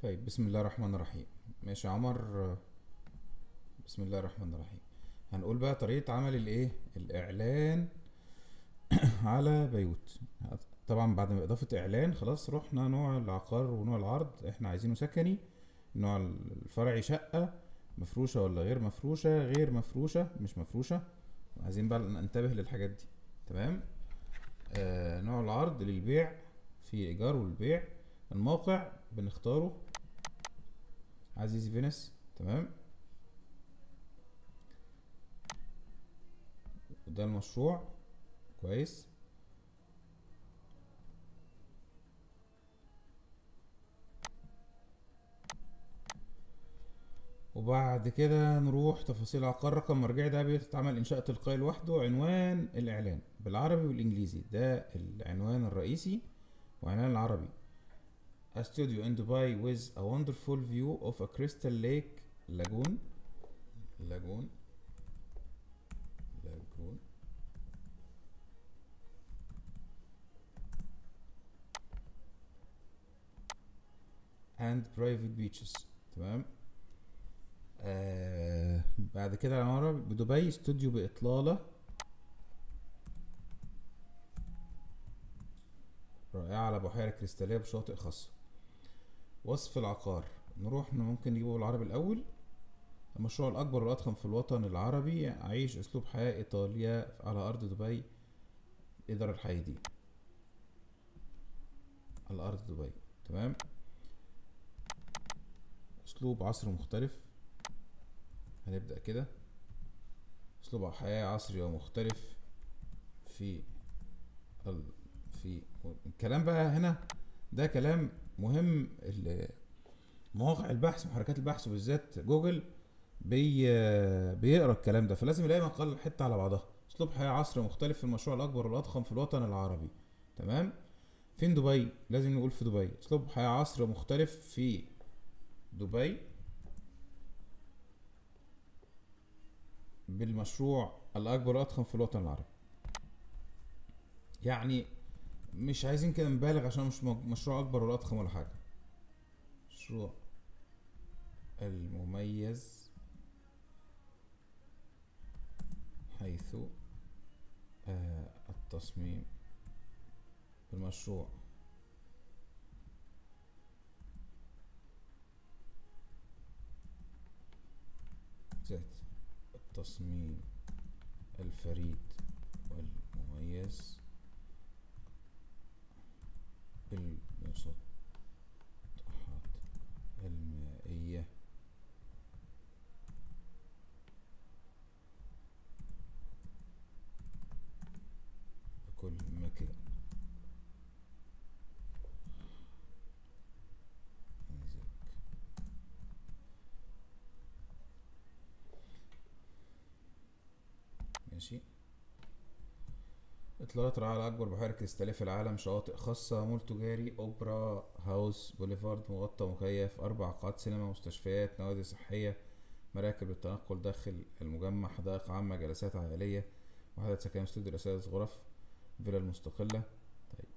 طيب، بسم الله الرحمن الرحيم. ماشي يا عمر. بسم الله الرحمن الرحيم. هنقول بقى طريقة عمل الايه الاعلان على بيوت. طبعا بعد ما اضافة اعلان خلاص رحنا نوع العقار ونوع العرض، احنا عايزينه سكني. نوع الفرعي شقة مفروشة ولا غير مفروشة، غير مفروشة مش مفروشة. عايزين بقى ننتبه للحاجات دي. تمام. نوع العرض للبيع، في ايجار والبيع. الموقع بنختاره عزيزي فينس. تمام. ده المشروع. كويس. وبعد كده نروح تفاصيل عقار. رقم مرجعي ده بيتعمل انشاء تلقائي لوحده. عنوان الاعلان بالعربي والانجليزي، ده العنوان الرئيسي وعنوان العربي: A studio in Dubai with a wonderful view of a crystal lake lagoon. lagoon lagoon and private beaches. تمام. بعد كده العنوان العربي: بدبي استوديو بإطلالة رائعة على بحيرة كريستالية بشاطئ خاصة. وصف العقار نروح ممكن نجيبه بالعربي الأول: المشروع الأكبر والأضخم في الوطن العربي، أعيش أسلوب حياة إيطاليا على أرض دبي. إدارة الحي دي على أرض دبي. تمام. أسلوب عصر مختلف. هنبدأ كده: أسلوب حياة عصري ومختلف في ال... في الكلام بقى هنا. ده كلام مهم. مواقع البحث وحركات البحث وبالذات جوجل بي بيقرا الكلام ده، فلازم يلاقي مقال حته على بعضها. اسلوب حياه عصري مختلف في المشروع الاكبر والاضخم في الوطن العربي. تمام. فين دبي؟ لازم نقول في دبي. اسلوب حياه عصري مختلف في دبي بالمشروع الاكبر والاضخم في الوطن العربي. يعني مش عايزين كده نبالغ عشان مش مشروع اكبر ولا اضخم ولا حاجه. مشروع المميز حيث التصميم بالمشروع ذات التصميم الفريد والمميز بالمسطحات المائية بكل مكان. ماشي. اطلالات رائعة على أكبر بحيرة كريستالية في العالم، شواطئ خاصة، مول تجاري، أوبرا هاوس، بوليفارد مغطى مكيف، 4 قاعات سينما، مستشفيات، نوادي صحية، مراكب للتنقل داخل المجمع، حدائق عامة، جلسات عائلية، وحدة سكن، استوديو رسائل، غرف، فيلا المستقلة. طيب،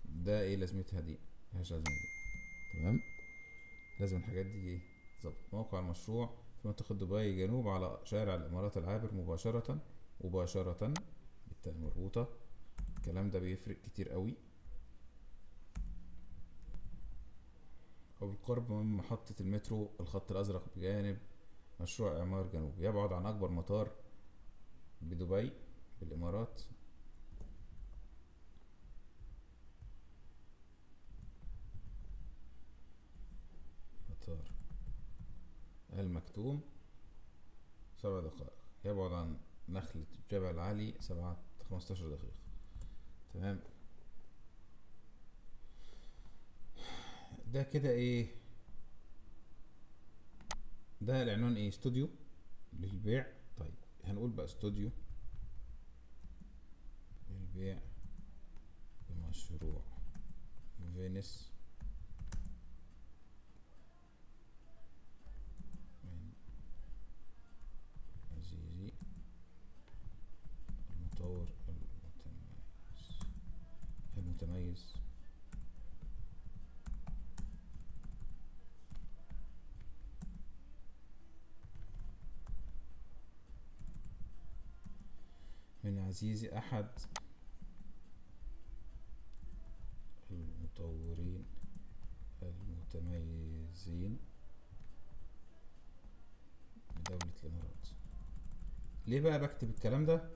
ده ايه لازمتها دي؟ ملهاش لازمة دي. تمام. لازم الحاجات دي ايه تظبط. موقع المشروع في منطقة دبي جنوب على شارع الإمارات العابر مباشرة. مباشرة بالتاء مربوطة. الكلام ده بيفرق كتير قوي. وبالقرب من محطة المترو الخط الأزرق بجانب مشروع إعمار جنوب. يبعد عن أكبر مطار بدبي بالإمارات. مطار المكتوم 7 دقائق. يبعد عن نخلة جبل علي 15 دقيقة. تمام. ده كده ايه؟ ده العنوان ايه؟ استوديو للبيع. طيب، هنقول بقى استوديو للبيع بمشروع فينيس من عزيزي المطور المتميز عزيزي أحد المطورين المتميزين بدولة الإمارات. ليه بقى بكتب الكلام ده؟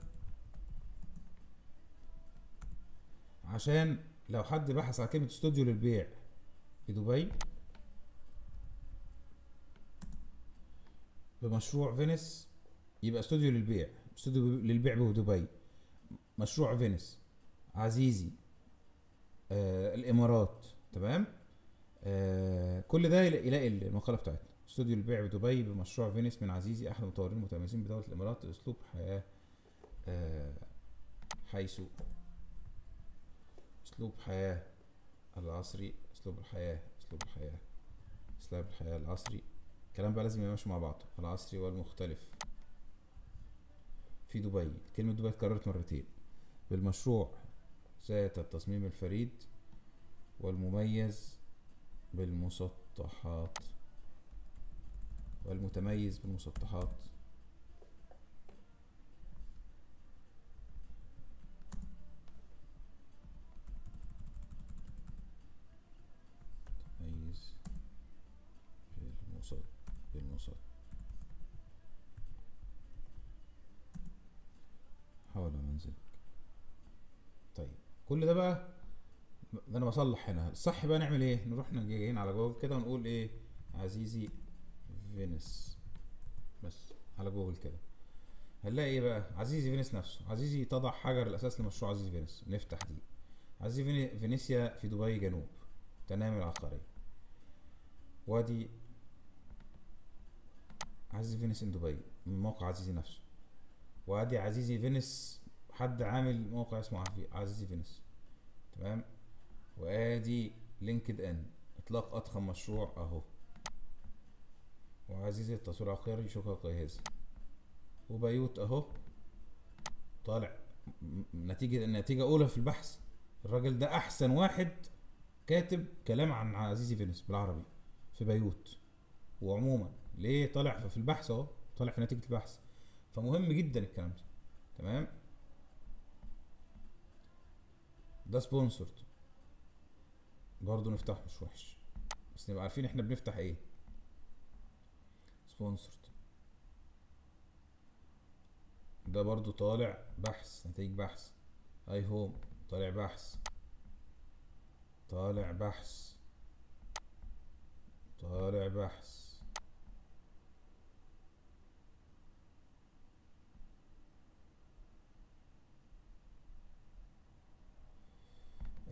عشان لو حد بحث على كلمة استوديو للبيع بدبي بمشروع فينيس، يبقى استوديو للبيع، استوديو للبيع بدبي، مشروع فينيس، عزيزي، الامارات، تمام. كل ده يلاقي المقاله بتاعتنا، استوديو للبيع بدبي بمشروع فينيس من عزيزي احد المطورين المتميزين بدوله الامارات، اسلوب حياه حيث اسلوب حياه العصري، اسلوب الحياه العصري. الكلام بقى لازم يمشي مع بعض، العصري والمختلف في دبي. كلمة دبي اتكررت مرتين. بالمشروع ذات التصميم الفريد والمميز بالمسطحات والمتميز بالمسطحات متميز بالمسطحات. حاول منزل. طيب كل ده بقى ده انا بصلح هنا. الصح بقى نعمل ايه؟ نروح جايين على جوجل كده ونقول ايه؟ عزيزي فينيس، بس على جوجل كده هنلاقي ايه بقى؟ عزيزي فينيس نفسه، عزيزي تضع حجر الاساس لمشروع عزيزي فينيس. نفتح دي، عزيزي فينيسيا في دبي جنوب، تنامي العقارية، وادي عزيزي فينيس ان دبي من موقع عزيزي نفسه، وادي عزيزي فينيس حد عامل موقع اسمه عزيزي فينيس، تمام. وادي لينكد ان اطلاق اضخم مشروع اهو، وعزيزي التصوير العقاري شكرا قياسي، وبيوت اهو طالع نتيجة اولى في البحث. الراجل ده احسن واحد كاتب كلام عن عزيزي فينيس بالعربي في بيوت وعموما. ليه طالع في البحث اهو، طالع في نتيجة البحث، فمهم جدا الكلام ده، تمام. ده سبونسرد برضه نفتحه مش وحش، بس نبقى عارفين احنا بنفتح ايه. سبونسرد ده برضه طالع بحث، نتائج بحث. اي هوم طالع بحث، طالع بحث، طالع بحث.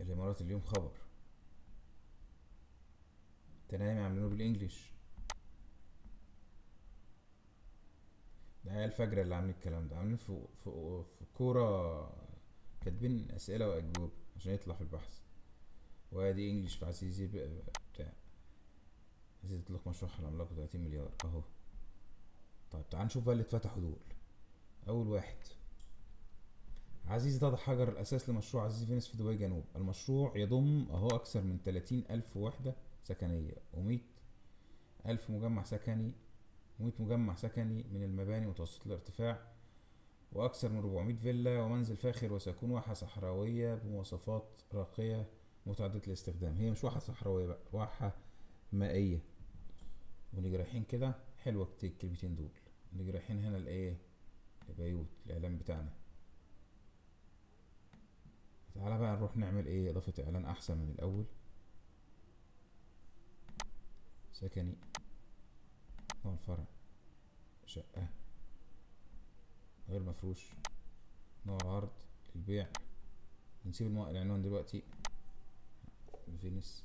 الامارات اليوم خبر، تنايم عاملينه بالانجليش، ده عيال فجرة اللي عاملين الكلام ده، عاملين في كورة كاتبين اسئلة واجوبة عشان يطلع في البحث. وادي انجليش في عزيزي بتاع عزيزي يطلق مشروع العملاق 30 مليار اهو. طيب تعال نشوف بقى اللي اتفتحوا دول. اول واحد عزيزي تضع حجر الاساس لمشروع عزيزي فينيس في دبي جنوب. المشروع يضم اهو اكثر من 30,000 وحدة سكنية و100 ألف مجمع سكني، و100 مجمع سكني من المباني متوسطة الارتفاع، وأكثر من 400 فيلا ومنزل فاخر، وسيكون واحة صحراوية بمواصفات راقية متعددة الاستخدام. هي مش واحة صحراوية بقى، واحة مائية. ونيجي رايحين كده، حلوة الكلمتين دول. نيجي رايحين هنا لإيه؟ لبيوت الإعلان بتاعنا. تعالى بقى نروح نعمل إيه؟ إضافة إعلان أحسن من الأول. سكني، نوع الفرع شقة غير مفروش، نوع العرض للبيع. نسيب العنوان دلوقتي فينيس.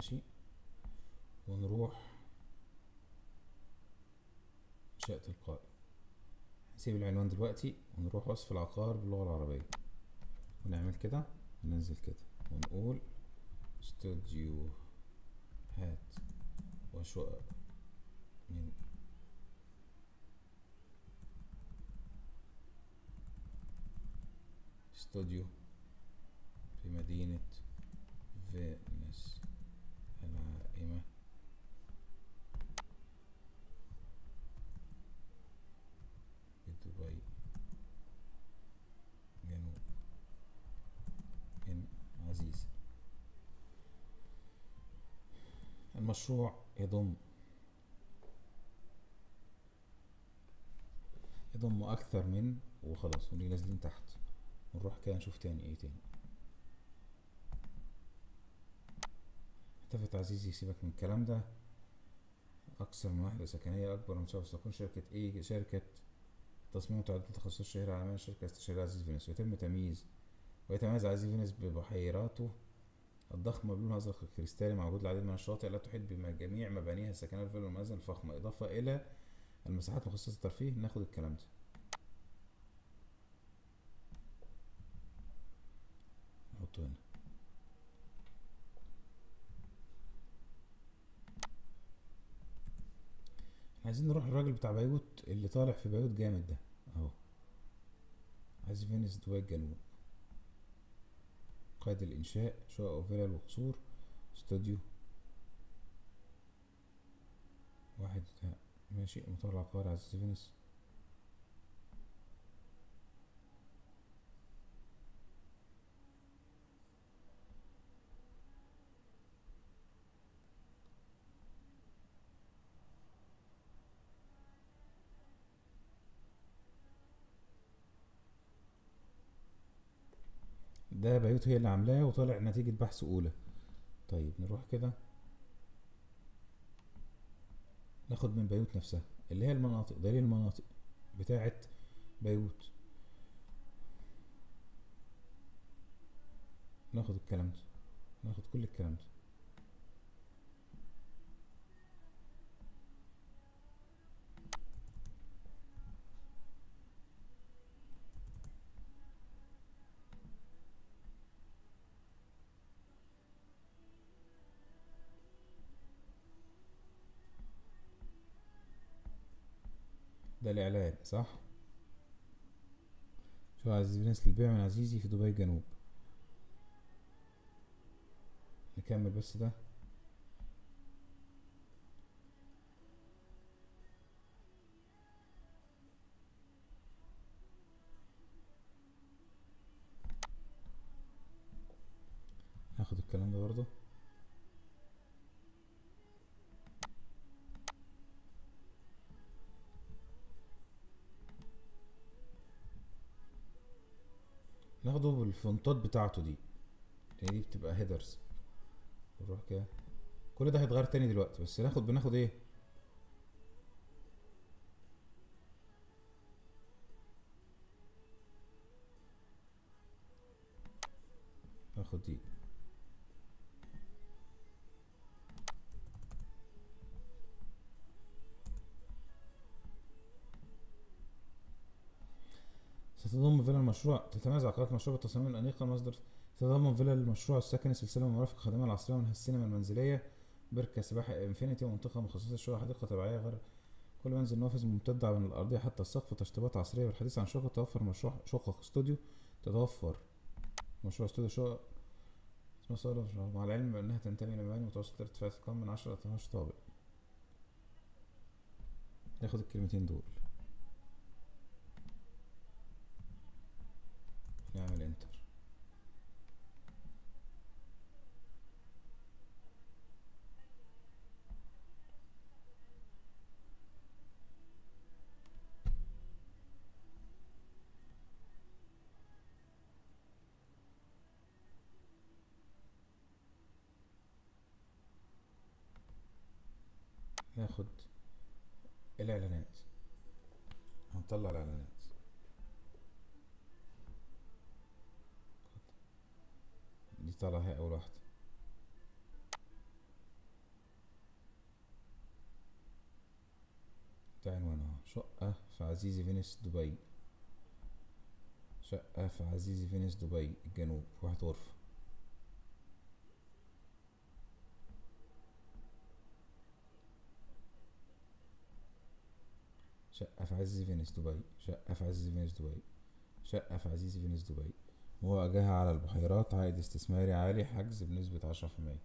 ماشي. ونروح إنشاء تلقائي، نسيب العنوان دلوقتي ونروح وصف العقار باللغة العربية ونعمل كده وننزل كده ونقول استوديو هات وشقق من استوديو في مدينة فينيس العائمة بدبي جنوب إن عزيزي. المشروع يضم أكثر من، وخلاص ونيجي نازلين تحت ونروح كده نشوف تاني ايه تاني. التفت عزيزي، سيبك من الكلام ده. أكثر من وحدة سكنية أكبر من مساحة تكون شركة ايه؟ شركة تصميم وتعديل تخصص الشهيرة العالمية شركة استشارية عزيز فينيس. ويتميز عزيز فينيس ببحيراته الضخمة بلونها أزرق الكريستالي مع وجود العديد من الشواطئ لا تحيط بجميع مبانيها السكنية الفيلا والمنازل الفخمة، إضافة إلى المساحات مخصصة للترفيه. ناخد الكلام ده نحطه هنا. عايزين نروح للراجل بتاع بيوت اللي طالع في بيوت جامد ده اهو، عايز فينيس دبي الجنوب، قيد الإنشاء، شقق وفلل وقصور، استوديو واحد. ماشي. مطار العقار عزيز فينيس. ده بيوت هي اللي عاملاه وطالع نتيجة بحث أولى. طيب نروح كده ناخد من بيوت نفسها اللي هي المناطق، دليل المناطق بتاعت بيوت. ناخد الكلام ده، ناخد كل الكلام ده. ده الإعلان صح؟ شو عزيز فينيس للبيع من عزيزي في دبي جنوب. نكمل بس ده. هاخد الكلام ده برضه. ناخده بالفونتات بتاعته دي، لان دي بتبقى هيدرز. نروح كده، كل ده هيتغير تاني دلوقتي، بس بناخد ايه؟ ناخد دي. ستتضمن فيلا المشروع، تتميز عقارات مشروع بالتصاميم الأنيقة مصدر. تتضمن فيلا المشروع السكني سلسلة من مرافق الخدمية العصرية من السينما المنزلية، بركة سباحة انفينيتي، ومنطقة مخصصة للشقق، حديقة طبيعية. غير كل منزل نافذ ممتدة من الأرضية حتى السقف، تشطيبات عصرية. والحديث عن شقق، توفر مشروع شقق استوديو، تتوفر مشروع استوديو شقق مع العلم بأنها تنتمي لمباني متوسط ارتفاع تقام من 10 ل 12 طابق. ناخد الكلمتين دول نعمل انتر. ناخد الإعلانات، هنطلع الإعلانات. دي طالعة هي أول واحدة. ده عنوانها شقة في عزيزي فينيس دبي. شقة في عزيزي فينيس دبي الجنوب، واحد غرفة. شقة في عزيزي فينيس دبي. شقة في عزيزي فينيس دبي. شقة في عزيزي فينيس دبي. مواجهة على البحيرات، عائد استثماري عالي، حجز بنسبة 10%.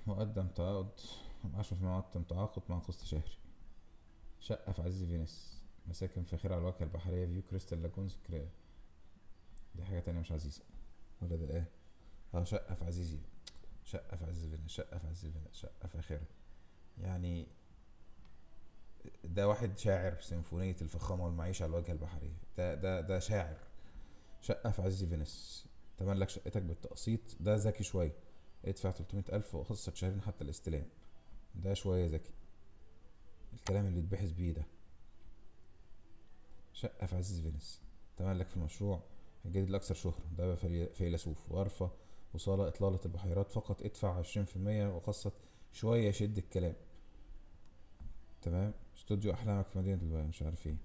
مقدم تعاقد 10% مقدم تعاقد مع قسط شهري. شقة في عزيزي فينيس، مساكن فاخرة على الواجهة البحرية، فيو كريستال لاجونز دي حاجة تانية مش عزيزة ولا ده ايه؟ اه شقة في عزيزي. شقة في عزيزي فينيس. شقة في عزيزي فينيس. شقة فاخرة يعني. ده واحد شاعر سيمفونية الفخامة والمعيشة على الواجهة البحرية. ده شاعر. شقة في عزيزي فينيس، تملك شقتك بالتقسيط. ده ذكي شوية، ادفع 300,000 وقسط شهرين حتى الاستلام. ده شوية ذكي، الكلام اللي يتبحث بيه ده. شقة في عزيزي فينيس، تملك في المشروع الجديد الأكثر شهرة. ده فيلسوف، غرفة وصالة إطلالة البحيرات فقط. ادفع 20% وقسط شوية يشد الكلام. تمام. استوديو أحلامك في مدينة البيان، مش عارف ايه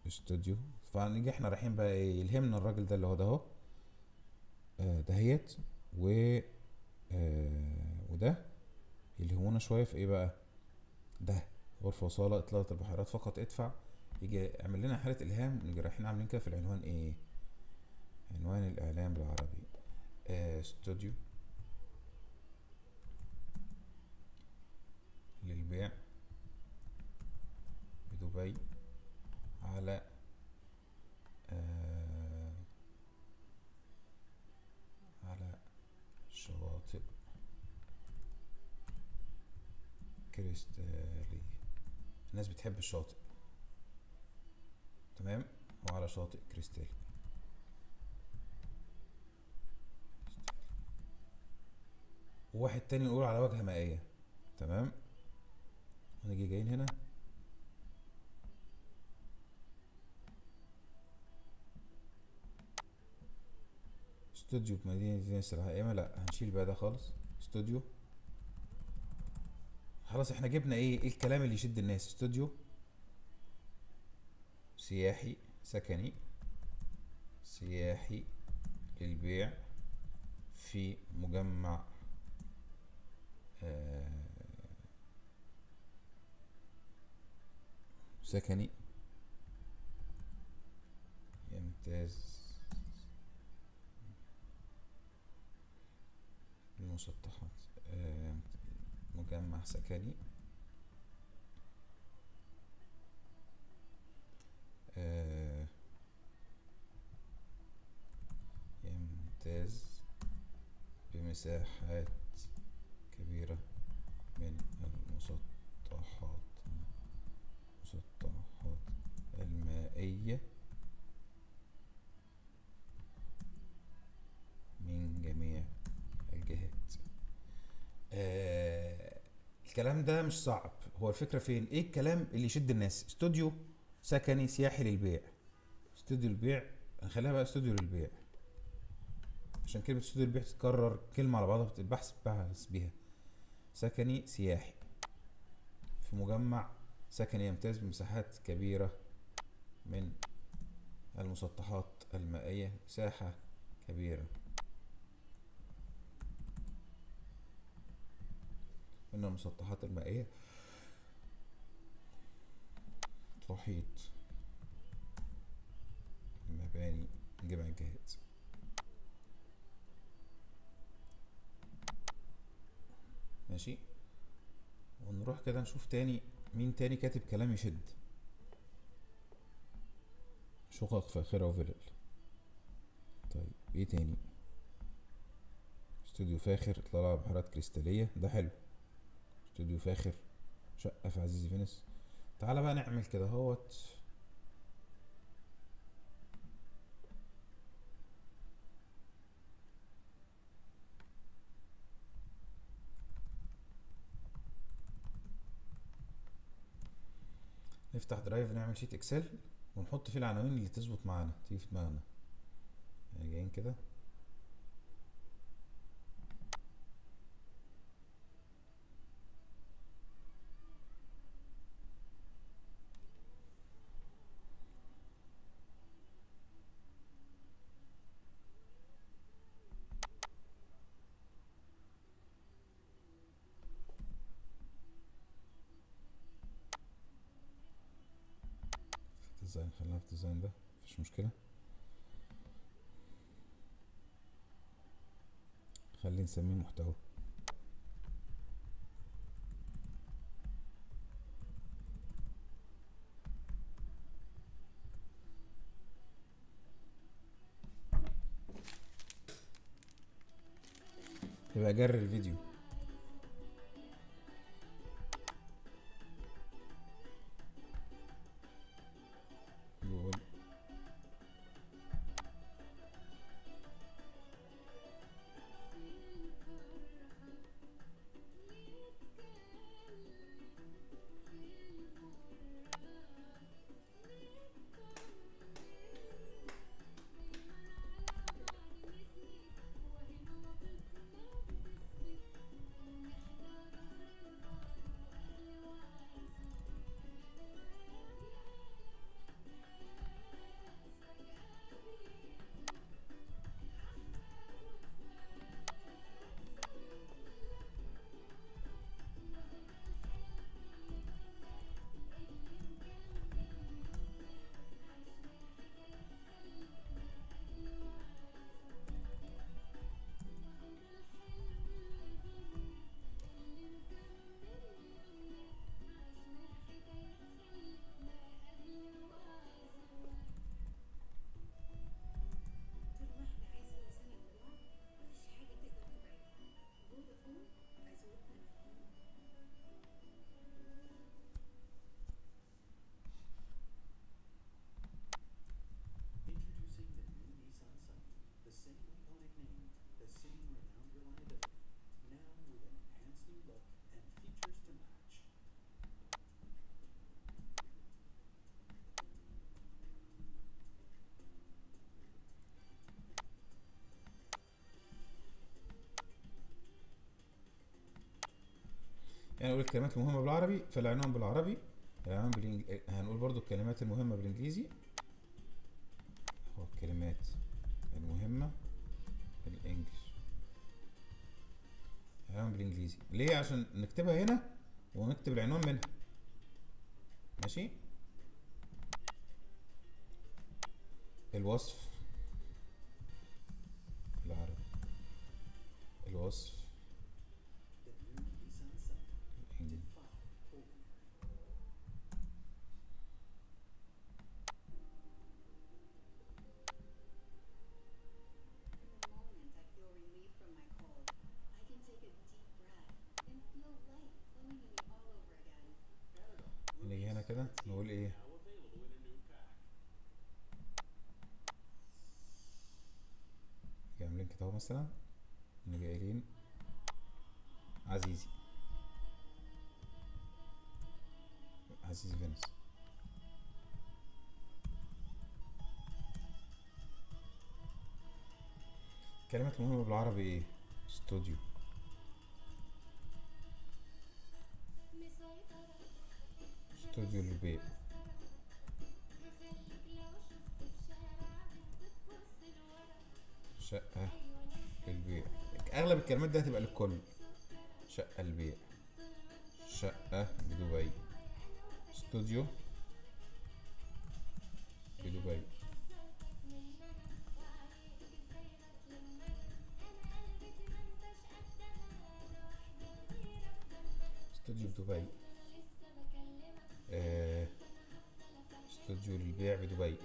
استوديو. فنيجي احنا رايحين بقى ايه، يلهمنا الراجل ده اللي هو ده اهو. دهيت و وده يلهمونا شوية في ايه بقى. ده غرفة وصالة إطلالة البحيرات فقط. ادفع. يجي يعمل لنا حالة إلهام. نيجي رايحين عاملين كده في العنوان ايه، عنوان الإعلان بالعربي. استوديو للبيع بدبي على آه على شواطئ كريستالية. الناس بتحب الشاطئ. تمام. وعلى شاطئ كريستالي. وواحد تاني نقول على وجهة مائية. تمام. ونيجي جايين هنا استوديو بمدينة فينيس العائمة. لا هنشيل بقى ده خالص. استوديو خلاص. احنا جبنا ايه الكلام اللي يشد الناس. استوديو سياحي سكني، سياحي للبيع في مجمع سكني يمتاز المسطحات. مجمع سكني يمتاز بمساحات كبيرة من المسطحات المائية من جميع الجهات. الكلام ده مش صعب. هو الفكرة فين؟ ايه الكلام اللي يشد الناس؟ استوديو سكني سياحي للبيع. استوديو البيع، نخليها بقى استوديو للبيع عشان كلمة استوديو للبيع تتكرر كلمة على بعضها البحث بتاعها بيها. سكني سياحي في مجمع سكني يمتاز بمساحات كبيرة من المسطحات المائية. مساحة كبيرة من المسطحات المائية تحيط المباني من جميع الجهات. ماشي. ونروح كده نشوف تاني مين تاني كاتب كلام يشد. شقق فاخرة وفلل. طيب ايه تاني؟ استوديو فاخر اطلال على بحيرات كريستالية. ده حلو. استوديو فاخر شقة في عزيزي فينيس. تعالى بقى نعمل كده هوت. نفتح درايف نعمل شيت اكسل ونحط فيه العناوين اللي تظبط معانا تيجي في دماغنا. يعني جايين كده ديزاين، خلينا في ديزاين ده مفيش مشكلة. خلينا نسميه محتوى. يبقى جر الفيديو. جوجل. يعني نقول الكلمات المهمة بالعربي، فالعنوان بالعربي، العنوان هنقول برضو الكلمات المهمة بالانجليزي. هو الكلمات المهمة بالانجلش، العنوان بالانجليزي. ليه؟ عشان نكتبها هنا ونكتب العنوان منها. ماشي. الوصف بالعربي، الوصف بالانجليزي. نيجي هنا كده نقول ايه؟ نيجي عاملين كده اهو مثلا، نيجي قايلين عزيزي، عزيزي فينس. الكلمات المهمة بالعربي ايه؟ استوديو، استوديو للبيع، شقة للبيع. اغلب الكلمات دي هتبقى للكل. شقة للبيع، شقة بدبي، استوديو بدبي، استوديو بدبي، آه، استوديو للبيع بدبي.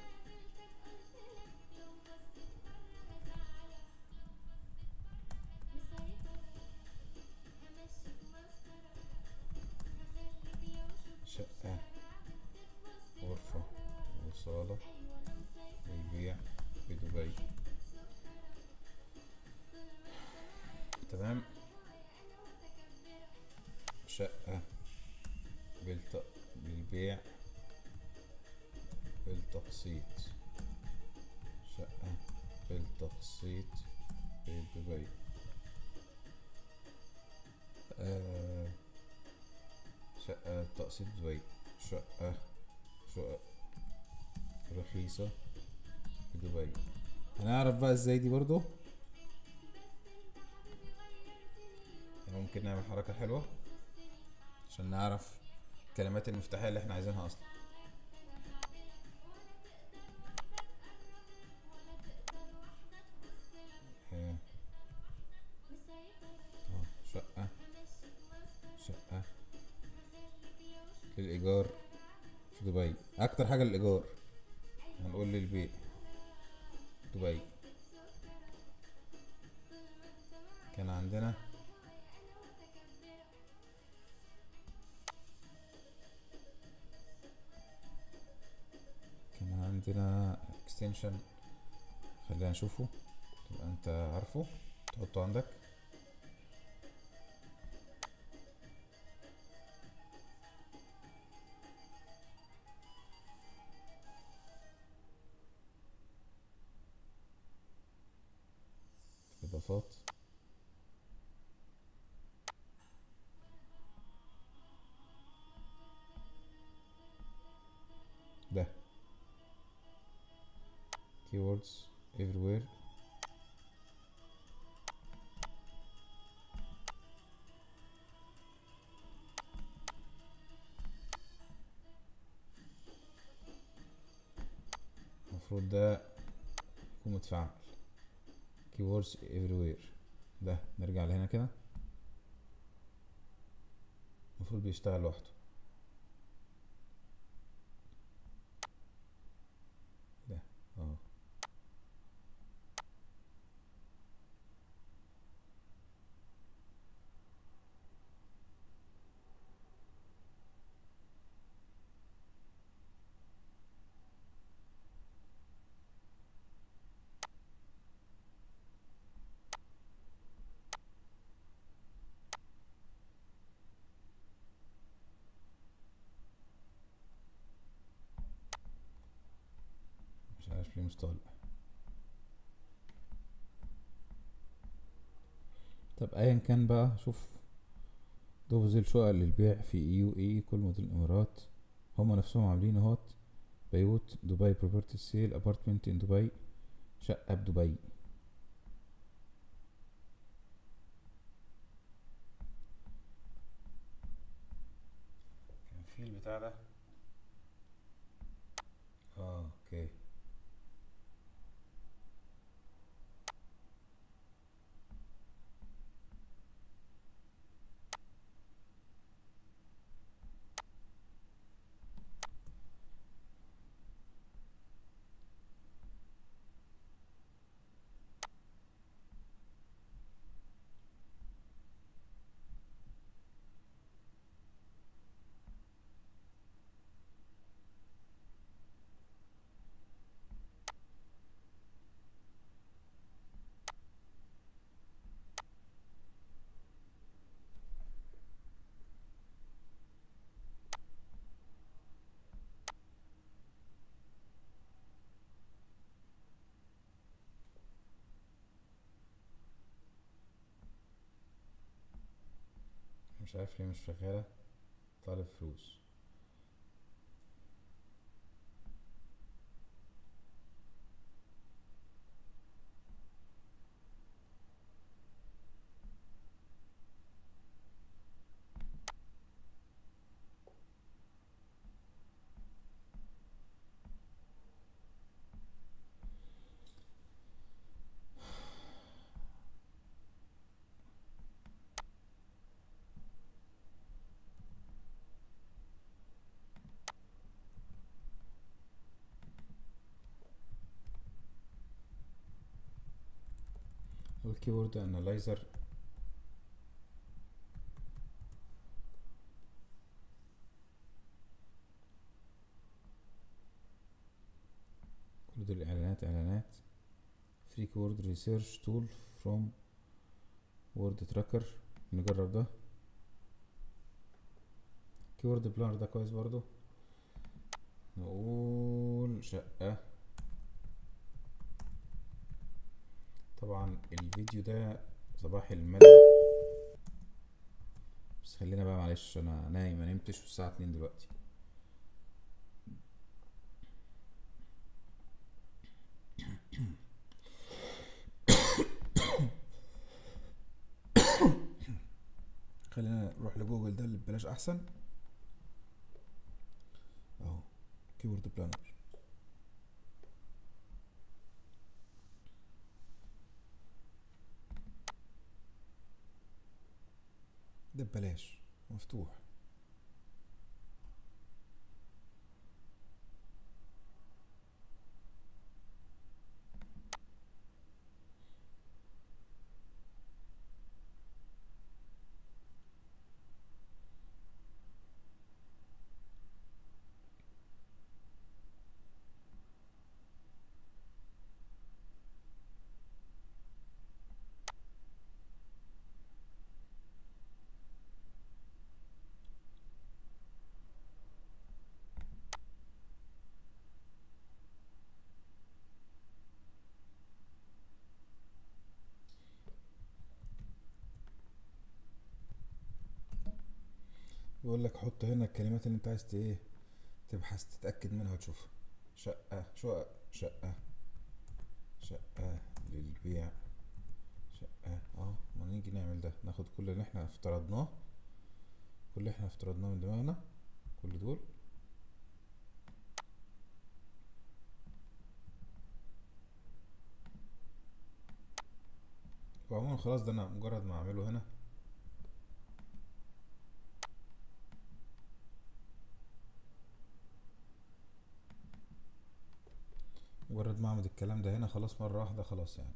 شقة، غرفة وصالة للبيع بدبي. تمام. شقة للبيع بالتقسيط، شقة بالتقسيط بدبي. شقة تقسيط دبي، شقة رخيصة في دبي. هنعرف بقى ازاي دي برضو. ممكن نعمل حركة حلوة عشان نعرف الكلمات المفتاحية اللي احنا عايزينها اصلا. للإيجار في دبي. أكتر حاجة للإيجار، هنقول للبيع دبي. كان عندنا extension، خلينا نشوفه تبقى انت عارفه تحطه عندك. اضافات، ده keywords everywhere. المفروض ده يكون متفعل keywords everywhere. ده نرجع لهنا كده، المفروض بيشتغل لوحده. ده اه مش عارف ليه مش طالع. طب ايا كان بقى، شوف دوبز الشقق للبيع في EUA كل مدن الامارات، هما نفسهم عاملين اهوت بيوت دبي بروبرتي سيل ابارتمنت ان دبي، شقة بدبي. كان في البتاع ده اوكي. مش عارف ليه مش شغالة، طالب فلوس. والكيورد انالايزر كل دول اعلانات. فري كيورد ريسيرش تول فروم وورد تراكر، نجرب ده. كيورد بلانر ده كويس برضو. نقول شقة. طبعا الفيديو ده صباح الملل، بس خلينا بقى معلش انا نايم، ما نمتش والساعة 2 دلوقتي. خلينا نروح لجوجل ده اللي ببلاش احسن اهو، كيورد بلانر ده ببلاش مفتوح. يقول لك حط هنا الكلمات اللي انت عايز ايه تبحث تتأكد منها وتشوفها. شقة، شقق، شقة، شقة للبيع، شقة. ما نيجي نعمل ده، ناخد كل اللي احنا افترضناه، كل اللي احنا افترضناه من دماغنا، كل دول. وعموما خلاص ده انا مجرد ما اعمله هنا، مجرد ما اعمل الكلام ده هنا خلاص مرة واحدة خلاص يعني.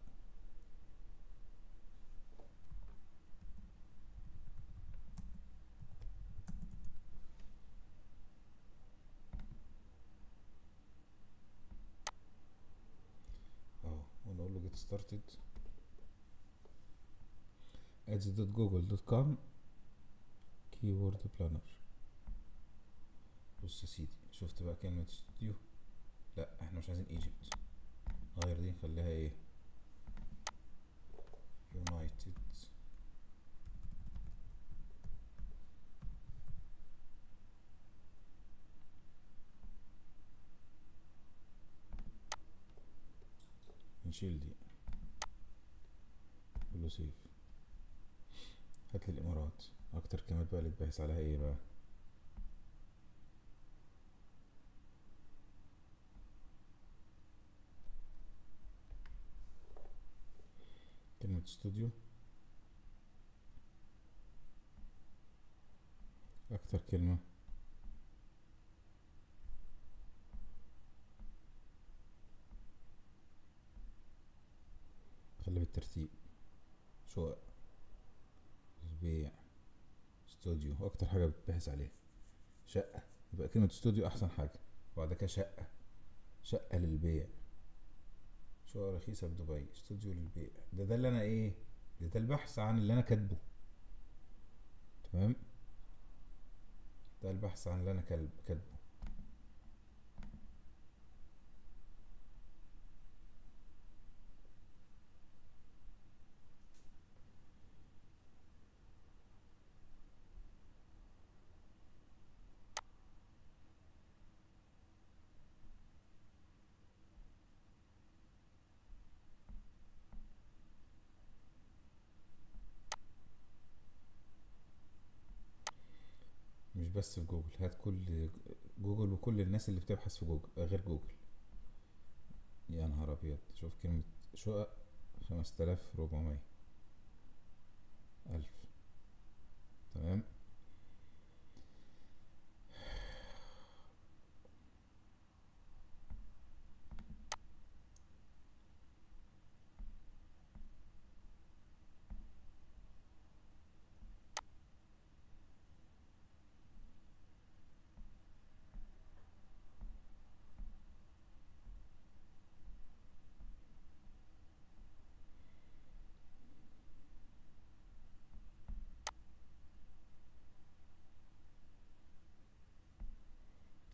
اهو ونقول له get started ads.google.com keyword planner. بص يا سيدي، شفت بقى كلمة استوديو؟ لا احنا مش عايزين ايجيبت، غير دي نخليها ايه يونايتد. نشيل دي، قول له سيف. هاتلي الامارات. اكتر كلمات بقى اللي تبحث عليها ايه بقى؟ كلمة استوديو. اكتر كلمة خلي بالترتيب، شقق، بيع، استوديو. اكتر حاجة بتبحث عليها شقة، يبقى كلمة استوديو احسن حاجة. وبعد كده شقة، شقة للبيع، شقة رخيصة في دبي، استوديو للبيع. ده اللي انا ايه، ده البحث عن اللي انا كاتبه. تمام، ده البحث عن اللي انا كاتبه. مش بس في جوجل، هات كل جوجل وكل الناس اللي بتبحث في جوجل غير جوجل. يا نهار ابيض، شوف كلمة شقق 5400 ألف. تمام.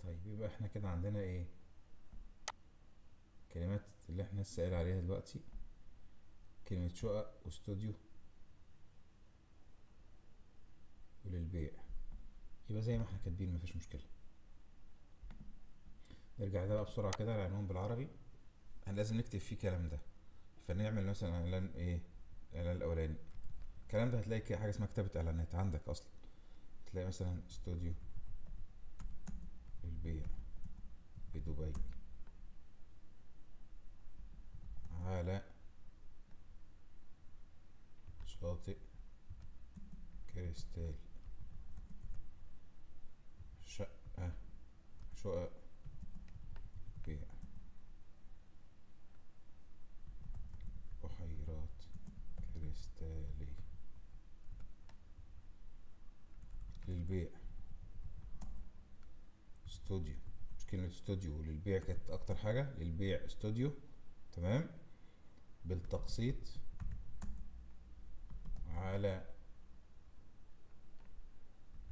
طيب يبقى احنا كده عندنا ايه؟ كلمات اللي احنا لسه قايل عليها دلوقتي، كلمة شقق واستوديو وللبيع، يبقى زي ما احنا كاتبين مفيش مشكلة. نرجع ده بقى بسرعة كده على العنوان بالعربي. احنا لازم نكتب فيه الكلام ده، فنعمل مثلا اعلان ايه، الاعلان الاولاني. الكلام ده هتلاقي كده حاجة اسمها كتابة اعلانات عندك اصلا، تلاقي مثلا استوديو للبيع بدبي على شاطئ كريستال، شقة، شقق بيع، بحيرات كريستالي للبيع، استوديو. مش كلمة استوديو للبيع كانت أكتر حاجة، للبيع استوديو. تمام، بالتقسيط على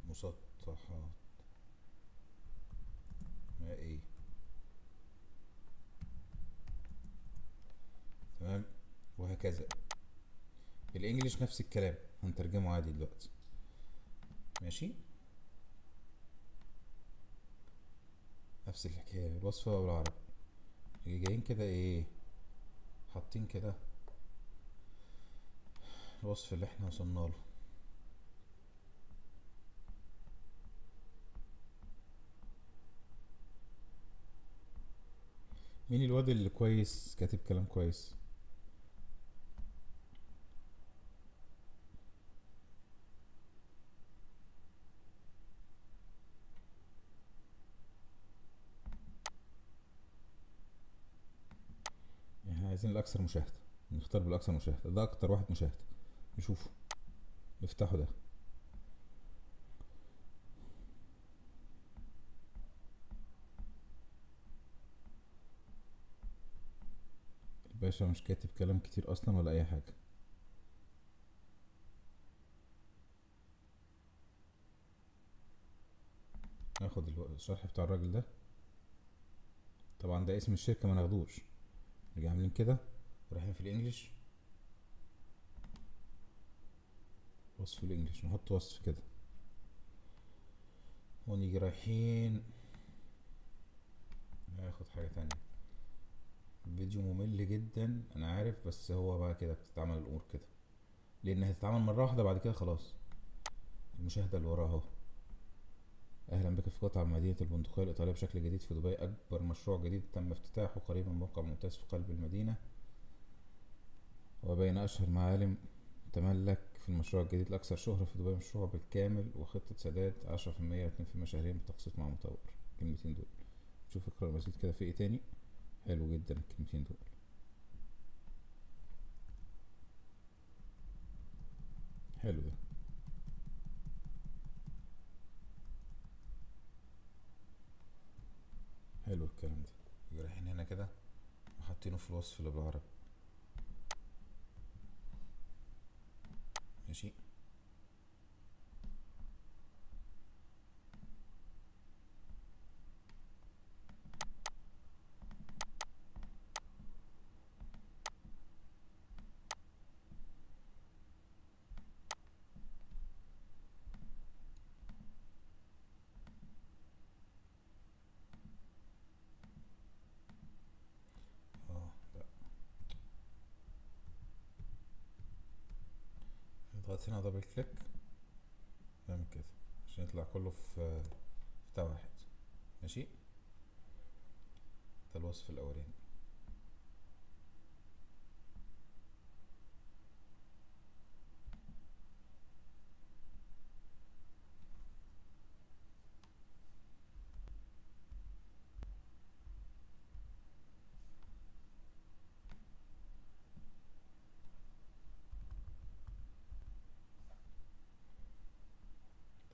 مسطحات مائية. تمام، وهكذا. بالانجليش نفس الكلام، هنترجمه عادي دلوقتي. ماشي. نفس الحكاية، الوصف بقى بالعربي. جايين كده ايه، حاطين كده الوصف اللي احنا وصلنا له. مين الواد اللي كويس كاتب كلام كويس؟ احنا عايزين الاكثر مشاهدة، نختار بالاكثر مشاهدة، ده اكتر واحد مشاهدة نشوفه، نفتحه ده. الباشا مش كاتب كلام كتير اصلا ولا اي حاجة. ناخد الشرح بتاع الراجل ده، طبعا ده اسم الشركة ما ناخدوش، نيجي عاملين كده ورايحين في الانجليش، وصف الانجليش، نحط وصف كده، ونيجي رايحين ناخد حاجة تانية. فيديو ممل جدا انا عارف، بس هو بقى كده بتتعمل الامور كده، لان هتتعمل مرة واحدة بعد كده خلاص. المشاهدة اللي وراها اهو. اهلا بك في قطع مدينة البندقية الايطالية بشكل جديد في دبي، اكبر مشروع جديد تم افتتاحه قريبا، موقع ممتاز في قلب المدينة، وبين اشهر معالم تملك في المشروع الجديد الاكثر شهرة في دبي، مشروع بالكامل وخطة سداد 10% و2% شهريا بالتقسيط مع مطور. الكلمتين دول، شوف اقرأ المزيد كده في ايه تاني. حلو جدا الكلمتين دول، حلو ده. حلو الكلام ده. يجي رايحين هنا كده وحاطينه في الوصف اللي بالعربي. ماشي. اه لا، نضغط هنا دبل كليك، نعمل كده عشان يطلع كله في بتاع واحد. ماشي. ده الوصف الاولاني.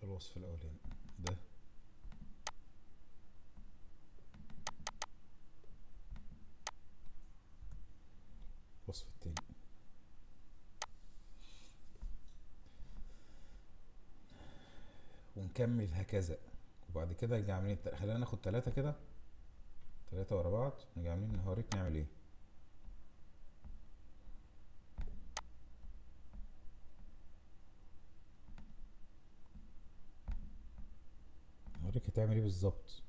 ده الوصف الاولاني. ده الوصف التاني. ونكمل هكذا، وبعد كده نيجي عاملين خلينا ناخد تلاتة كده، تلاتة ورا بعض، نيجي عاملين هوريك نعمل ايه. هوريك هتعمل ايه بالظبط.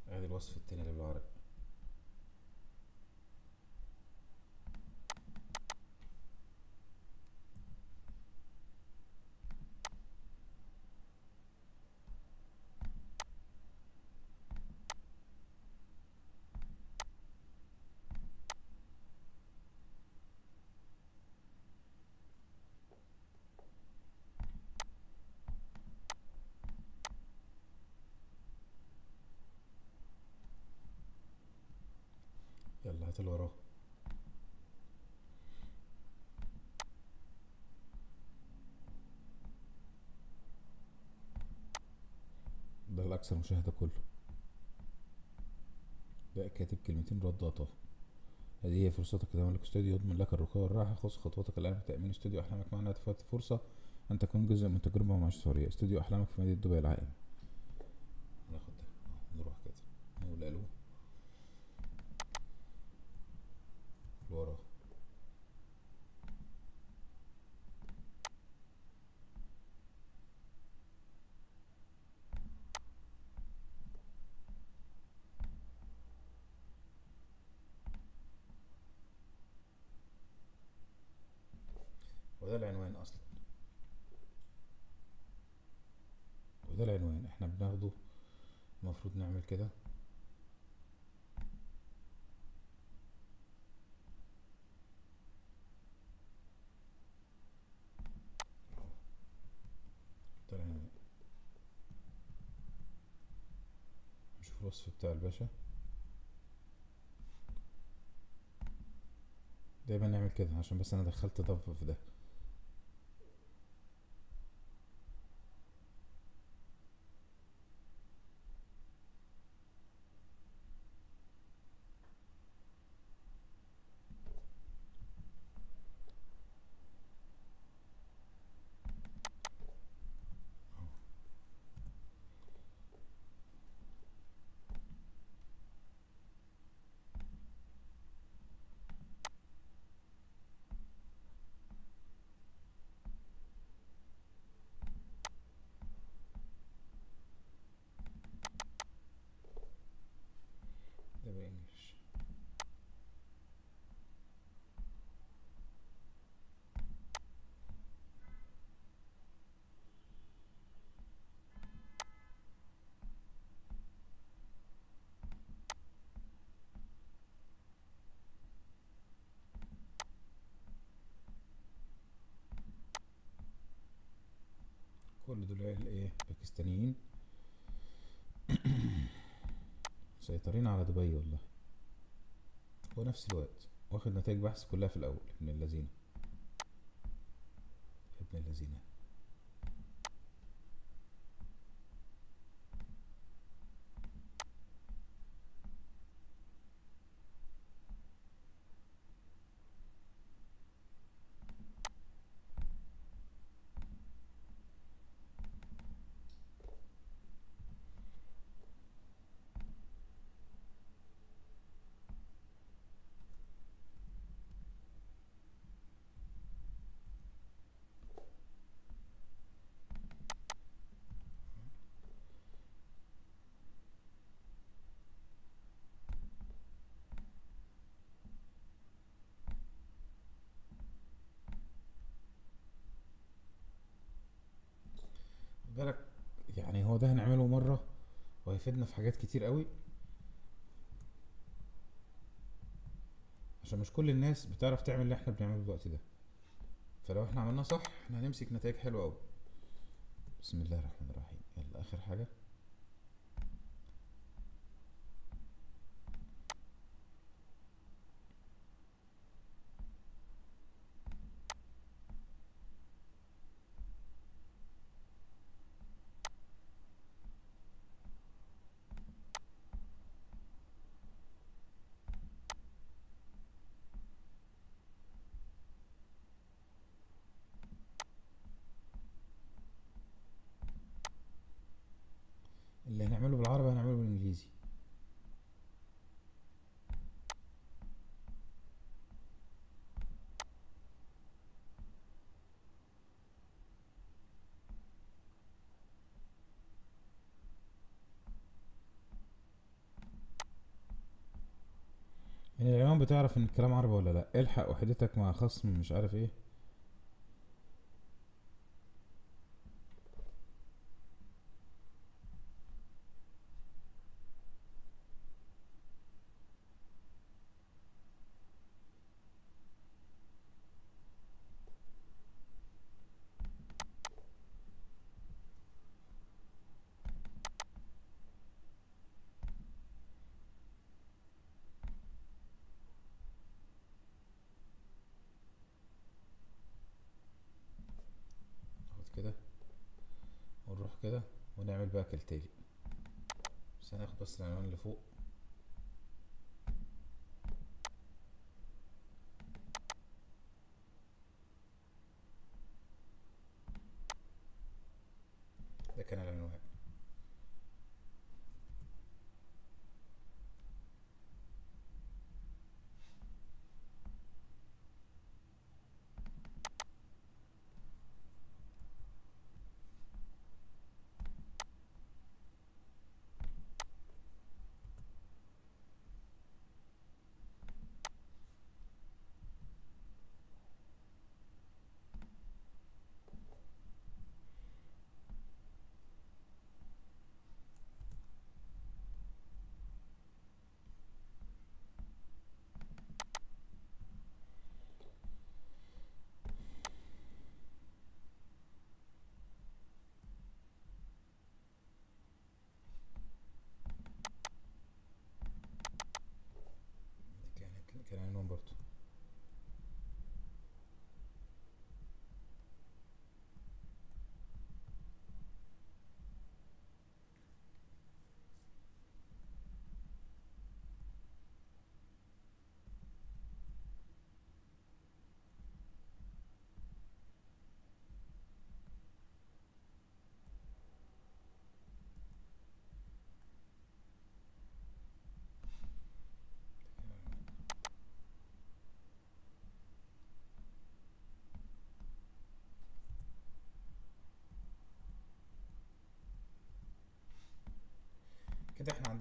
ادي الوصف التاني اللي بالعربي. يلا هات اللي وراه. ده الاكثر مشاهدة كله، ده كاتب كلمتين رد قطع. هذه هي فرصتك لتملك استوديو يضمن لك الرقي والراحة، خذ خطوتك الآن في تأمين استوديو أحلامك معنا، تفوت فرصة أن تكون جزء من تجربة معشرية. استوديو أحلامك في مدينة دبي العائم. ناخد ده، نروح كده نقول ألو لورا. ده العنوان احنا بناخده، المفروض نعمل كده. ده العنوان. نشوف الوصف بتاع الباشا. دايما نعمل كده عشان بس انا دخلت ضف في ده. ده بالانجلش. كل دول عيال ايه، باكستانيين مسيطرين على دبي والله. هو نفس الوقت واخد نتائج بحث كلها في الاول، ابن اللذينه، ابن اللذينه. خد بالك، يعني هو ده هنعمله مره وهيفيدنا في حاجات كتير قوي، عشان مش كل الناس بتعرف تعمل اللي احنا بنعمله دلوقتي ده. فلو احنا عملناه صح احنا هنمسك نتائج حلوه قوي. بسم الله الرحمن الرحيم. يلا اخر حاجه. اللي هنعمله بالعربي هنعمله بالانجليزي. من العنوان بتعرف ان الكلام عربي ولا لا. الحق وحدتك مع خصم مش عارف ايه. ناخد كده ونروح كده ونعمل بقى كالتالي. بس هناخد بس العنوان اللي فوق. ده كان العنوان.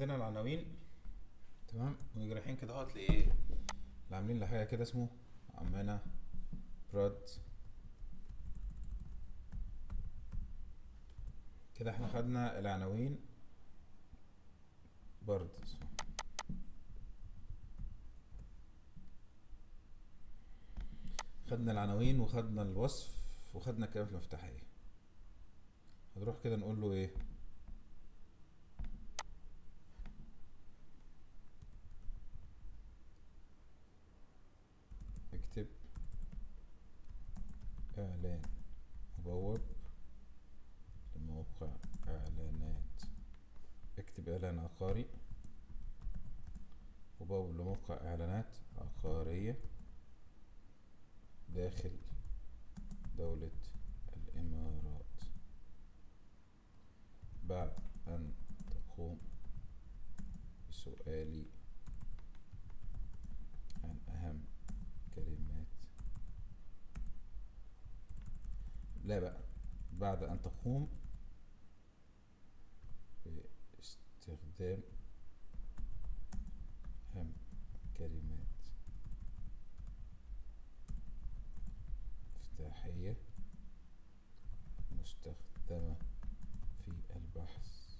عندنا العناوين. تمام. ونيجي رايحين كده اهوت لايه، اللي عاملين لحاجه كده اسمه عمنا براد. كده احنا خدنا العناوين برضه. خدنا العناوين وخدنا الوصف وخدنا الكلمات المفتاحيه. هنروح كده نقول له ايه، اكتب اعلان مبوب لموقع اعلانات، اكتب اعلان عقاري مبوب لموقع اعلانات عقارية داخل دولة الامارات بعد ان تقوم بسؤالي عن اهم كلمات، لا بقى، بعد ان تقوم باستخدام اهم كلمات مفتاحية مستخدمة في البحث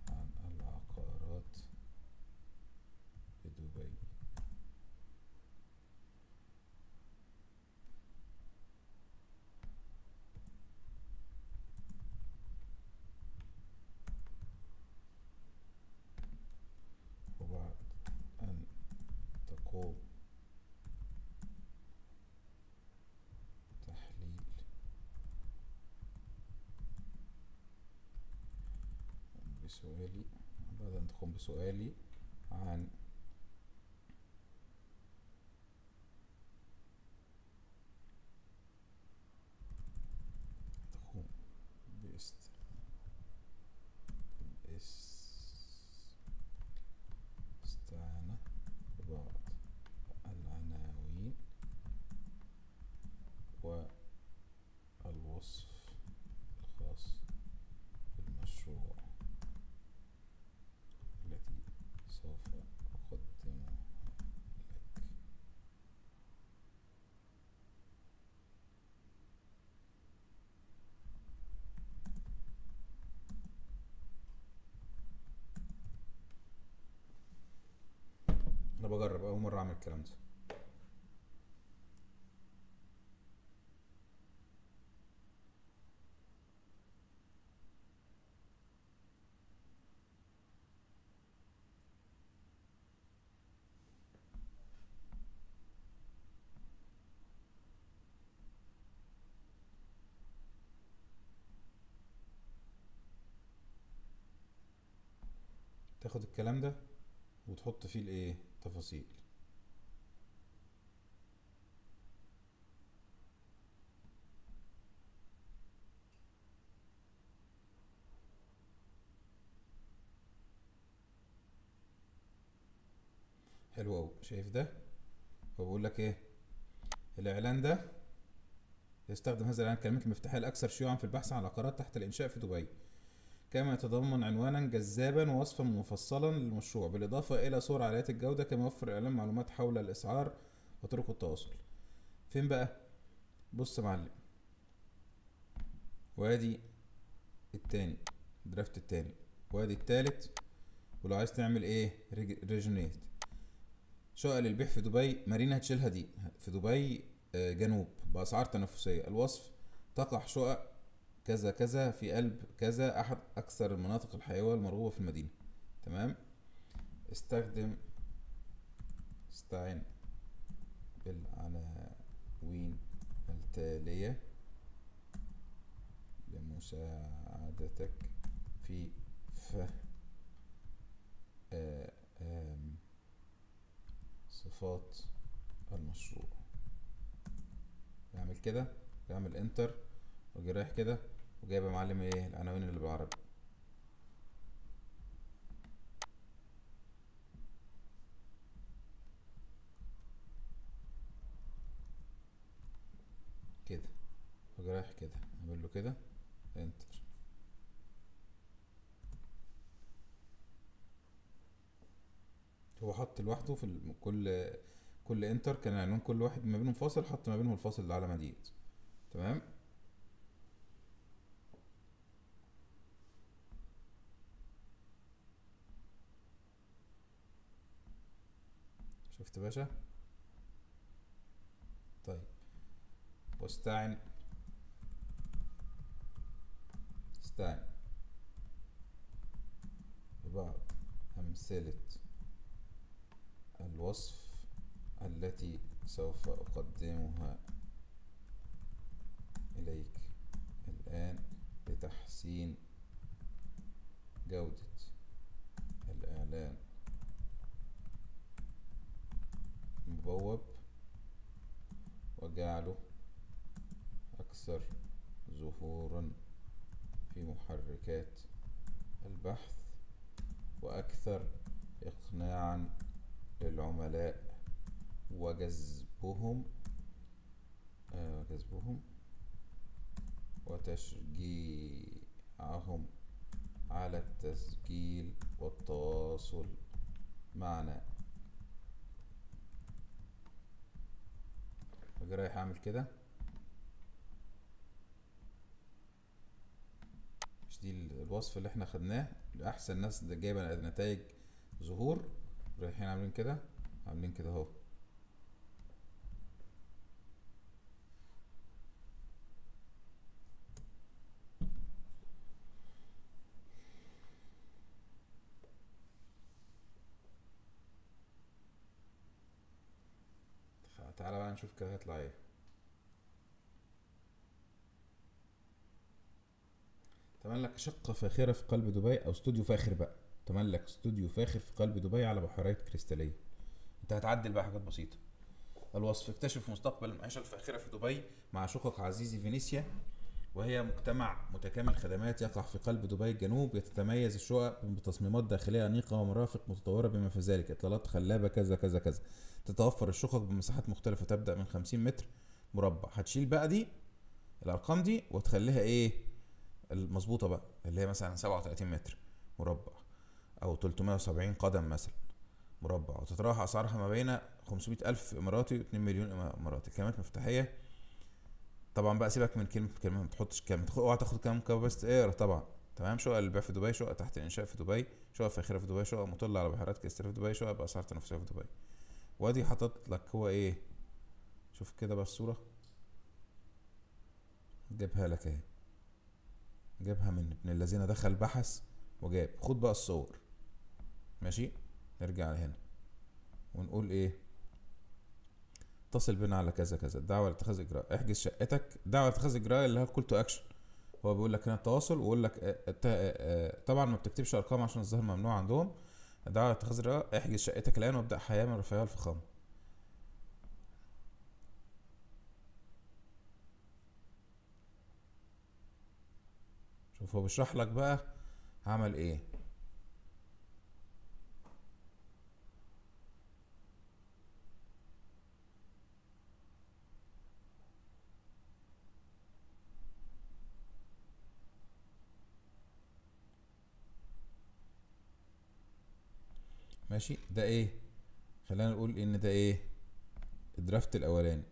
عن العقارات بدبي. وبعد أن تقوم تحليل بسؤالي، بعد أن تقوم بسؤالي عن تقوم بالاستعانة ببعض العناوين والوصف الخاص بالمشروع التي سوف أقدمها لك. أنا بجرب أول مرة أعمل الكلام ده. تاخد الكلام ده وتحط فيه الايه، تفاصيل. حلو أوي. شايف ده؟ هو بيقول لك ايه، الإعلان ده يستخدم هذا الإعلان الكلمات المفتاحية الأكثر شيوعا في البحث عن العقارات تحت الإنشاء في دبي، كما يتضمن عنوانا جذابا ووصفا مفصلا للمشروع، بالإضافة إلى صور عالية الجودة، كما يوفر الإعلان معلومات حول الإسعار وطرق التواصل. فين بقى؟ بص يا معلم، وادي التاني، درافت التاني، وادي التالت. ولو عايز تعمل ايه، ريجنيت شقق للبيع في دبي، مارينا هتشيلها دي في دبي جنوب بأسعار تنافسية. الوصف، تقع شقق كذا كذا في قلب كذا، أحد أكثر المناطق الحيوية المرغوبة في المدينة. تمام. استعن بالعناوين التالية لمساعدتك في فهم صفات المشروع. يعمل كده، يعمل انتر، واجي رايح كده وجايب يا معلم ايه، العناوين اللي بالعربي كده، واجي رايح كده اعمل له كده انتر. هو حط لوحده في كل انتر كان عنوان كل واحد ما بينهم فاصل، حط ما بينهم الفاصل العلامة ديت. تمام. شفت يا باشا؟ طيب، واستعن استعن ببعض أمثلة الوصف التي سوف أقدمها إليك الآن لتحسين جودة الإعلان المبوب وجعله أكثر ظهورا في محركات البحث وأكثر إقناعا للعملاء وجذبهم جذبهم وتشجيعهم على التسجيل والتواصل معنا. أجي رايح أعمل كده، مش دي الوصف اللي احنا خدناه لأحسن ناس ده جايبة نتائج ظهور؟ رايحين عاملين كده، عاملين كده اهو. تعالى بقى نشوف كده هيطلع ايه. تملك شقة فاخرة في قلب دبي، أو استوديو فاخر بقى. تملك استوديو فاخر في قلب دبي على بحيرات كريستالية. أنت هتعدل بقى حاجات بسيطة. الوصف: اكتشف مستقبل المعيشة الفاخرة في دبي مع شقق عزيزي فينيسيا، وهي مجتمع متكامل خدمات يقع في قلب دبي الجنوب. يتتميز الشقق بتصميمات داخلية أنيقة ومرافق متطورة بما في ذلك إطلالات خلابة كذا كذا كذا. تتوفر الشقق بمساحات مختلفة تبدأ من 50 متر مربع. هتشيل بقى دي الأرقام دي وتخليها إيه المظبوطة بقى، اللي هي مثلا 37 متر مربع أو 370 قدم مثلا مربع، وتتراوح أسعارها ما بين 500 ألف إماراتي و 2 مليون إماراتي. كلمات مفتاحية طبعا بقى، سيبك من كلمة ما تحطش كلمة، اوعى تاخد كلام بس اقرا طبعا. تمام. شقق للبيع في دبي، شقق تحت الإنشاء في دبي، شقق فاخرة في دبي، شقق مطلة على بحيرات كريستال في دبي، شقق بأسعار تنافسية في دبي. وادي حاطط لك هو ايه، شوف كده بقى الصورة، جابها لك اهي، جابها من ابن الذين دخل بحث وجاب. خد بقى الصور. ماشي. نرجع لهنا ونقول ايه، اتصل بنا على كذا كذا، دعوة لاتخاذ اجراء، احجز شقتك، دعوة لاتخاذ اجراء اللي هو الكول تو اكشن. هو بيقول لك هنا التواصل، ويقول لك طبعا ما بتكتبش ارقام عشان الظاهر ممنوع عندهم. دعوة لاتخاذ اجراء، احجز شقتك الان وابدأ حياة من رفاهية الفخامة. شوف هو بيشرح لك بقى عمل ايه. ماشي. ده ايه، خلينا نقول ان ده ايه الدرافت الاولاني،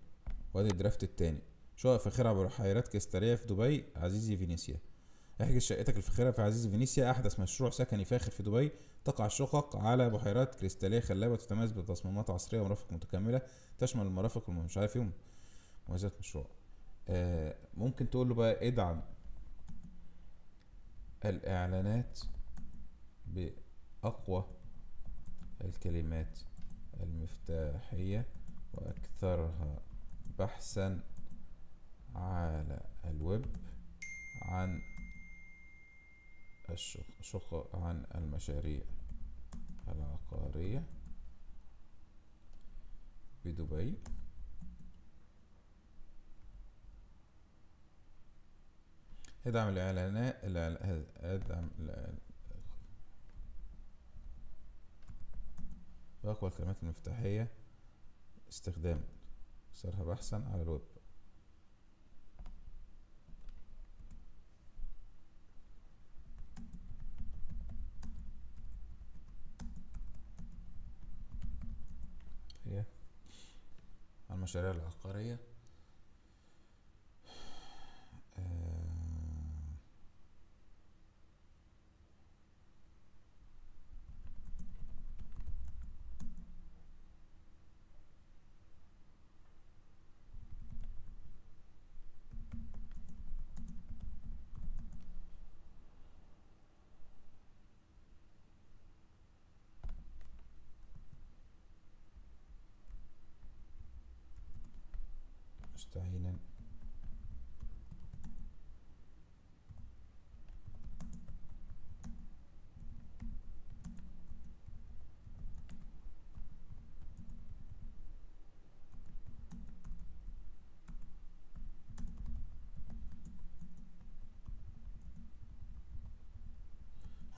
وادي الدرافت التاني. شقق فاخرة على بحيرات كريستالية في دبي عزيزي فينيسيا. احجز شقتك الفاخرة في عزيزي فينيسيا، أحدث مشروع سكني فاخر في دبي. تقع الشقق على بحيرات كريستالية خلابة وتتميز بتصميمات عصرية ومرافق متكاملة تشمل المرافق مش عارف يوم مميزات مشروع. ممكن تقول له بقى ادعم الإعلانات بأقوى الكلمات المفتاحية وأكثرها بحثا على الويب عن عن المشاريع العقارية بدبي. ادعم الإعلانات ادعم بأقوى الكلمات المفتاحية استخداما، أكثرها بحثا على الويب. المشاريع العقارية. مستعينا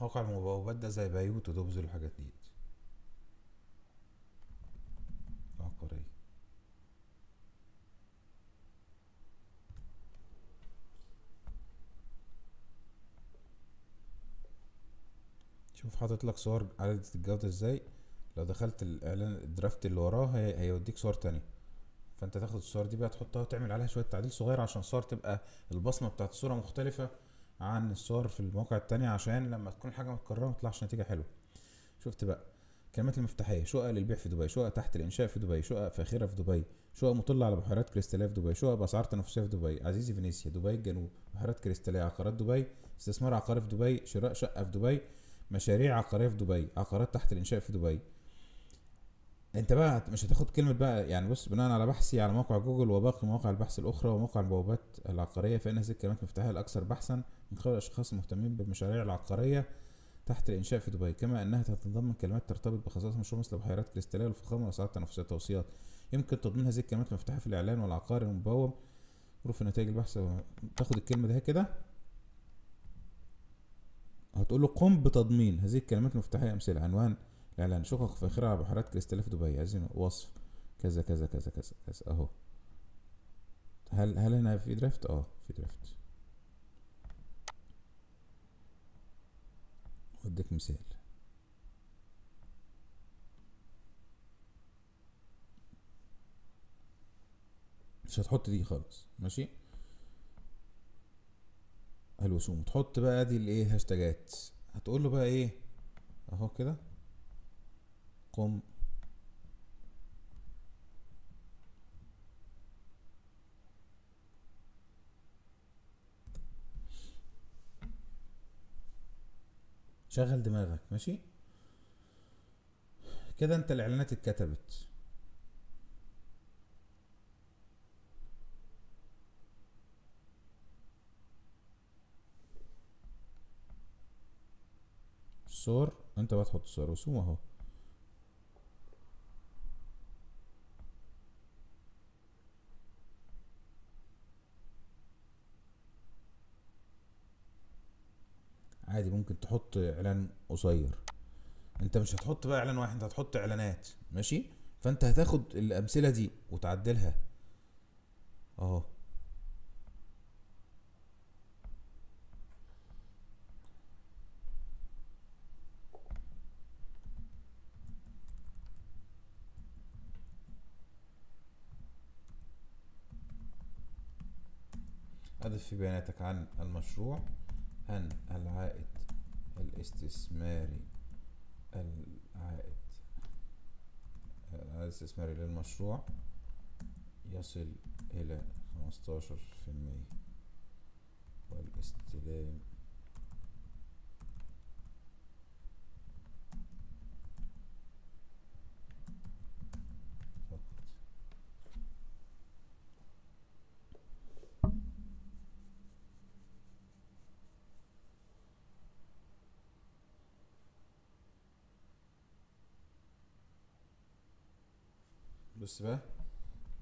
موقع المبوبات ده زي بيوت ودوبز والحاجات دي العقارية. شوف حاطط لك صور عدد الجودة ازاي. لو دخلت الاعلان الدرافت اللي وراه هيوديك صور تانية، فانت تاخد الصور دي بقى تحطها وتعمل عليها شوية تعديل صغير عشان الصور تبقى البصمة بتاعت الصورة مختلفة عن الصور في المواقع التانية، عشان لما تكون حاجة متكررة متطلعش نتيجة حلوة. شفت بقى الكلمات المفتاحية: شقق للبيع في دبي، شقق تحت الإنشاء في دبي، شقق فاخرة في دبي، شقق مطلة على بحيرات كريستالية في دبي، شقق بأسعار تنافسية في دبي، عزيزي فينيسيا، دبي الجنوب، بحيرات كريستالية، عقارات دبي، استثمار عقاري في دبي، شراء شقة في دبي، مشاريع عقارية في دبي، عقارات تحت الإنشاء في دبي. انت بقى مش هتاخد كلمة بقى، يعني بص، بناء على بحثي على موقع جوجل وباقي مواقع البحث الأخرى وموقع البوابات العقارية، فإن هذه الكلمات المفتاحية الأكثر بحثا من قبل الأشخاص المهتمين بالمشاريع العقارية تحت الإنشاء في دبي، كما أنها تتضمن كلمات ترتبط بخصائص المشروع مثل بحيرات كريستالية والفخامة والأسعار التنافسية. توصيات: يمكن تضمين هذه الكلمات المفتاحية في الإعلان والعقار المبوب. ظروف نتائج البحث: تاخد الكلمة دي كده هتقول له قم بتضمين هذه الكلمات المفتاحية. أمثلة: عنوان الإعلان: شقق فاخرة على بحيرات كريستالية في دبي، عايزين وصف كذا كذا كذا كذا كذا أهو. هل هنا في درافت؟ في درافت. اديك مثال: مش هتحط دي خالص، ماشي. الوسوم تحط بقى دي الايه هاشتاجات. هتقول له بقى ايه اهو كده: قم شغل دماغك، ماشي. كده انت الاعلانات اتكتبت. الصور انت بقى تحط صور رسوم اهو. عادي ممكن تحط اعلان قصير. انت مش هتحط بقى اعلان واحد، انت هتحط اعلانات، ماشي. فانت هتاخد الامثله دي وتعدلها اهو. اضف في بياناتك عن المشروع ان العائد الاستثماري العائد الاستثماري للمشروع يصل إلى 15%، والاستلام فقط. بص بقى: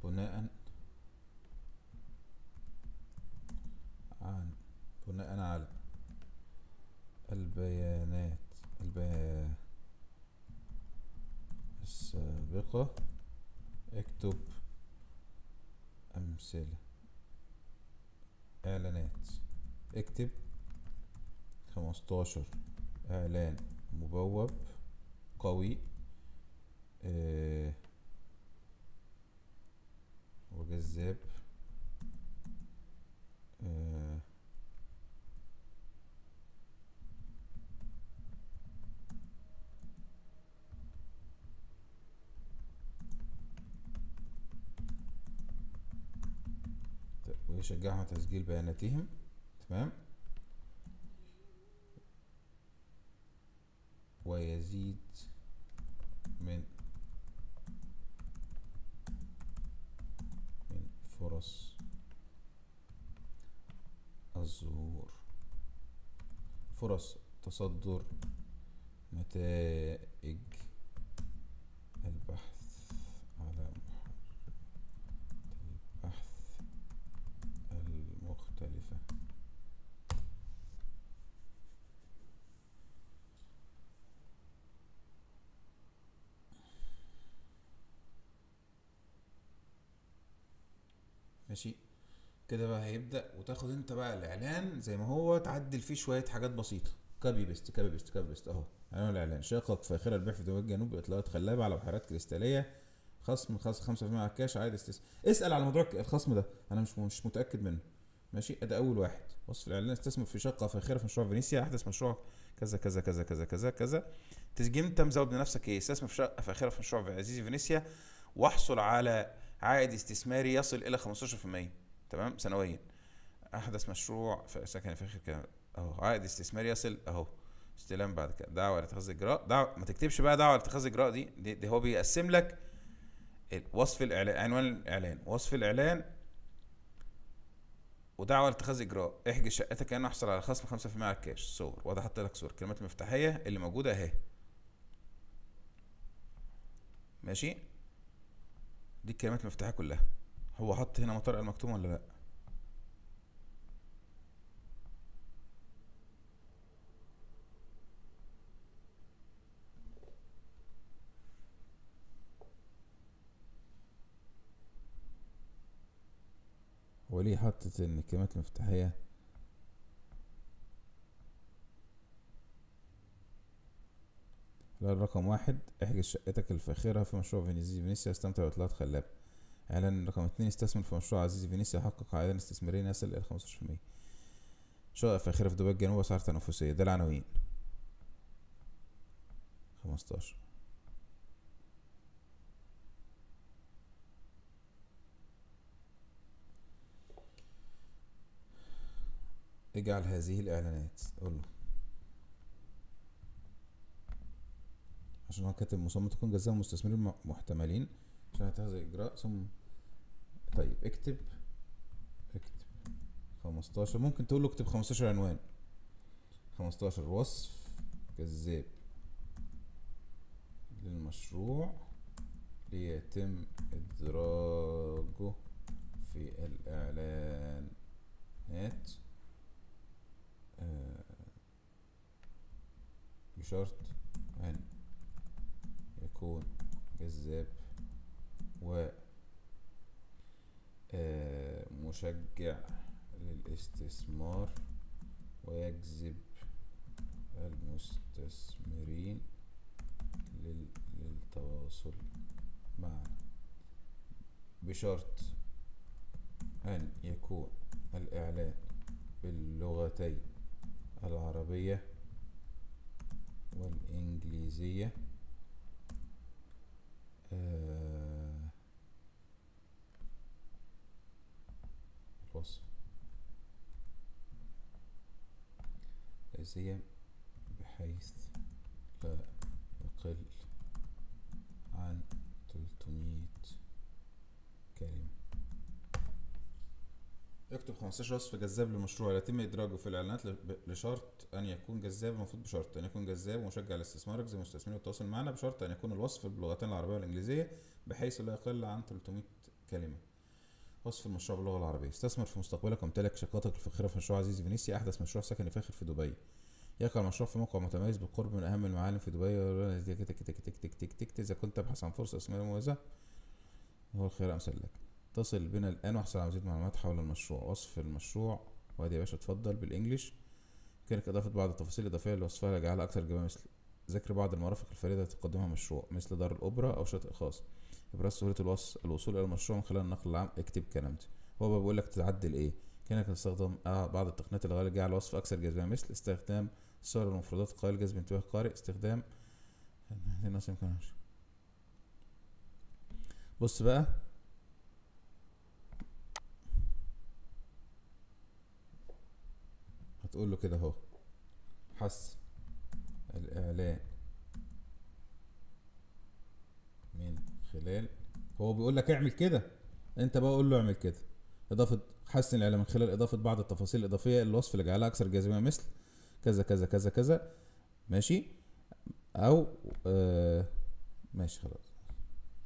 بناء عن بناء على البيانات السابقة اكتب أمثلة إعلانات. اكتب 15 إعلان مبوب قوي وجذاب. آه ويشجعهم على تسجيل بياناتهم. تمام. ويزيد من فرص الظهور، فرص تصدر نتائج البحث على البحث المختلفة. ماشي كده بقى. هيبدأ وتاخد انت بقى الاعلان زي ما هو، تعدل فيه شوية حاجات بسيطة، كابي بيست كابي بيست كابي بيست اهو. عنوان الاعلان: شقق فاخرة البيع في دول الجنوب، اطلاقات خلابة على بحيرات كريستالية، خصم 5% على الكاش، عائد استثمار. اسأل على موضوع الخصم ده، انا مش متأكد منه. ماشي ده اول واحد. وصف الاعلان: استثمر في شقة فاخرة في مشروع فينيسيا، احدث مشروع كذا كذا كذا كذا كذا كذا. تسجيل انت مزود بنفسك ايه: استثمر في شقة فاخرة في مشروع عزيزي فينيسيا، واحصل على عائد استثماري يصل الى 15%، تمام، سنويا. احدث مشروع في سكن فاخر كده اهو، عائد استثماري يصل اهو. استلام بعد كده، دعوه لاتخاذ اجراء. دعوه ما تكتبش بقى دعوه لاتخاذ اجراء، دي هو بيقسم لك وصف الاعلان، عنوان الاعلان، وصف الاعلان، ودعوه لاتخاذ اجراء. احجز شقتك كأنه احصل على خصم 5% على الكاش. صور، وده حط لك صور. الكلمات المفتاحيه اللي موجوده اهي. ماشي، دي الكلمات المفتاحيه كلها. هو حط هنا مطارق المكتوم ولا لا؟ هو ليه حطت ان الكلمات المفتاحيه؟ لا، رقم واحد: احجز شقتك الفاخرة في مشروع فينيسيا، استمتع بإطلالات خلابة. اعلان رقم اتنين: استثمر في مشروع عزيزي فينيسيا، حقق عائدا استثماريا يصل الى 15%. شقة فاخرة في دبي الجنوب، اسعار تنافسية. ده العناوين. 15. اجعل هذه الاعلانات، قول له عشان هو كاتب مصمم تكون جذاب مستثمرين محتملين عشان هذا الاجراء. ثم طيب اكتب 15. ممكن تقول له اكتب 15 عنوان. 15 وصف جذاب للمشروع ليتم إدراجه في الإعلانات، بشرط أن يكون جذاب ومشجع للاستثمار، ويجذب المستثمرين للتواصل معنا، بشرط أن يكون الإعلان باللغتين العربية والإنجليزية. الوصف الإنجليزية بحيث لا يقل عن 300 كلمة. اكتب 15 وصف جذاب للمشروع يتم إدراجه في الإعلانات لشرط أن يكون جذاب. المفروض بشرط أن يكون جذاب ومشجع للاستثمار، يجذب المستثمرين والتواصل معنا، بشرط أن يكون الوصف باللغتين العربية والإنجليزية بحيث لا يقل عن 300 كلمة. وصف المشروع باللغة العربية: استثمر في مستقبلك وامتلك شقتك الفاخرة في مشروع عزيزي فينيسيا، أحدث مشروع سكني فاخر في دبي. يقع المشروع في موقع متميز بالقرب من أهم المعالم في دبي. إذا كنت تبحث عن فرصة استثمارية مميزة هو الخيار الأمثل لك. اتصل بنا الآن واحصل على مزيد معلومات حول المشروع. وصف المشروع، وادي يا باشا اتفضل بالإنجليش. يمكنك إضافة بعض التفاصيل الإضافية لوصفها لجعلها أكثر جمال، مثل ذكر بعض المرافق الفريدة التي تقدمها المشروع مثل دار الأوبرا أو شاطئ خاص. ابراز سهولة الوصول الى المشروع من خلال النقل العام. اكتب الكلام ده. هو بقى بيقول لك تعدل ايه؟ كانك تستخدم بعض التقنيات اللي جعل الوصف اكثر جاذبية، مثل استخدام الصور والمفردات القليلة لجذب انتباه القارئ، استخدام الناس يمكن. بص بقى، هتقول له كده اهو، حسن الاعلان من خلال، هو بيقول لك اعمل كده، انت بقى قول له اعمل كده. اضافه، حسن الاعلان من خلال اضافه بعض التفاصيل الاضافيه للوصف لجعلها اكثر جاذبيه، مثل كذا كذا كذا كذا. ماشي. او ماشي خلاص.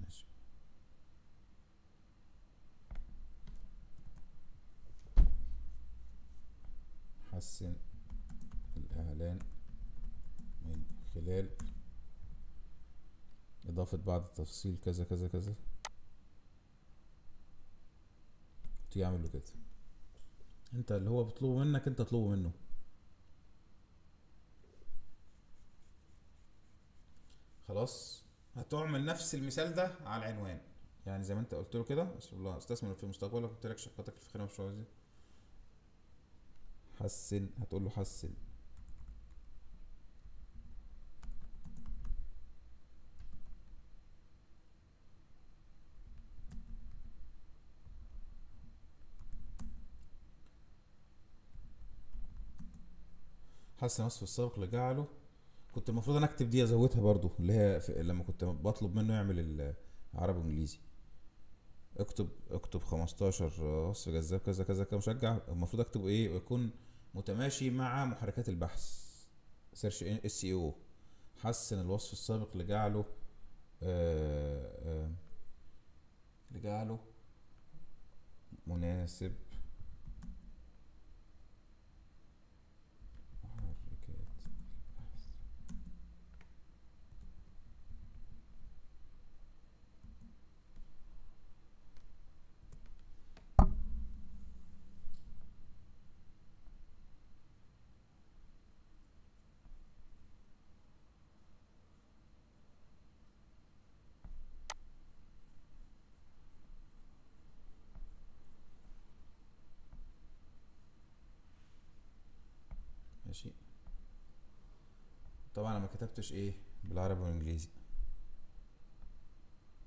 ماشي. حسن الاعلان من خلال اضافه بعض التفاصيل كذا كذا كذا، تعمل له كده. انت اللي هو بيطلبه منك انت اطلبه منه. خلاص. هتعمل نفس المثال ده على العنوان، يعني زي ما انت قلت له كده، بسم الله استثمر في مستقبلك وامتلك شقتك الفخرة مشروع دي. حسن، هتقول له حسن حسن وصف السابق لجعله. كنت المفروض انا اكتب دي ازودها برضو، اللي هي لما كنت بطلب منه يعمل العربي وانجليزي. اكتب 15 وصف جذاب كذا كذا كذا مشجع. المفروض اكتب ايه؟ يكون متماشي مع محركات البحث، سيرش اس اي او. حسن الوصف السابق لجعله آه لجعله مناسب محركات البحث. ماشي. طبعا انا ما كتبتش ايه بالعربي والانجليزي.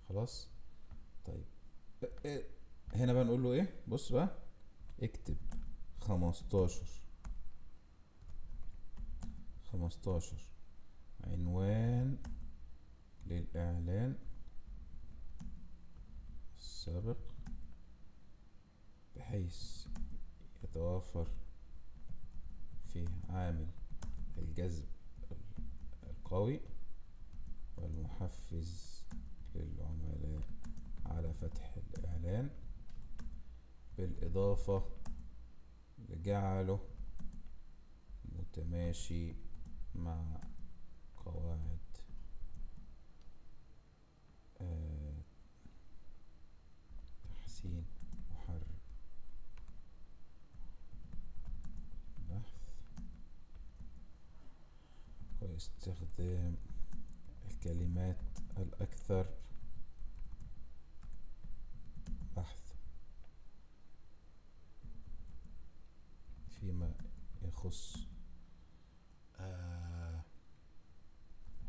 خلاص. طيب هنا بقى نقول له ايه؟ بص بقى، اكتب 15 عنوان للإعلان السابق بحيث يتوافر فيه عامل الجذب القوي والمحفز للعملاء على فتح الإعلان، بالإضافة لجعله متماشي مع قواعد تحسين محرك البحث، واستخدام الكلمات الأكثر بحث فيما يخص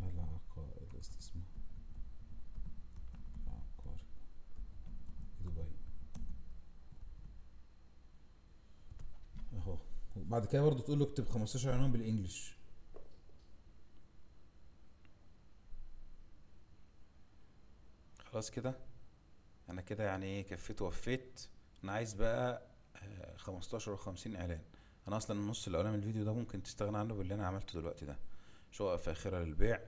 العقائد الاستثمار العقاري في دبي اهو. وبعد كده برضو تقول له اكتب 15 عنوان بالانجلش. خلاص كده. انا كده يعني ايه، كفيت ووفيت. انا عايز بقى 15 و50 اعلان. انا اصلا النص الاولاني من الفيديو ده ممكن تستغنى عنه باللي انا عملته دلوقتي ده. شقق فاخرة للبيع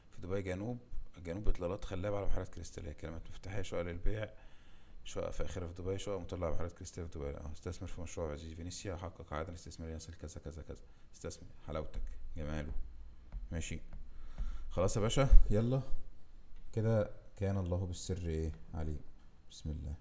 في دبي جنوب اطلالات خلابة على بحيرات كريستالية، كلمات مفتاحية: شقق للبيع، شقق فاخرة في دبي، شقق مطلة على بحيرات كريستالية في دبي. استثمر في مشروع عزيز فينيسيا، حقق عائد استثماري يصل كذا كذا كذا. استثمر حلاوتك جماله. ماشي. خلاص يا باشا، يلا كده كان الله بالسر ايه عليم. بسم الله.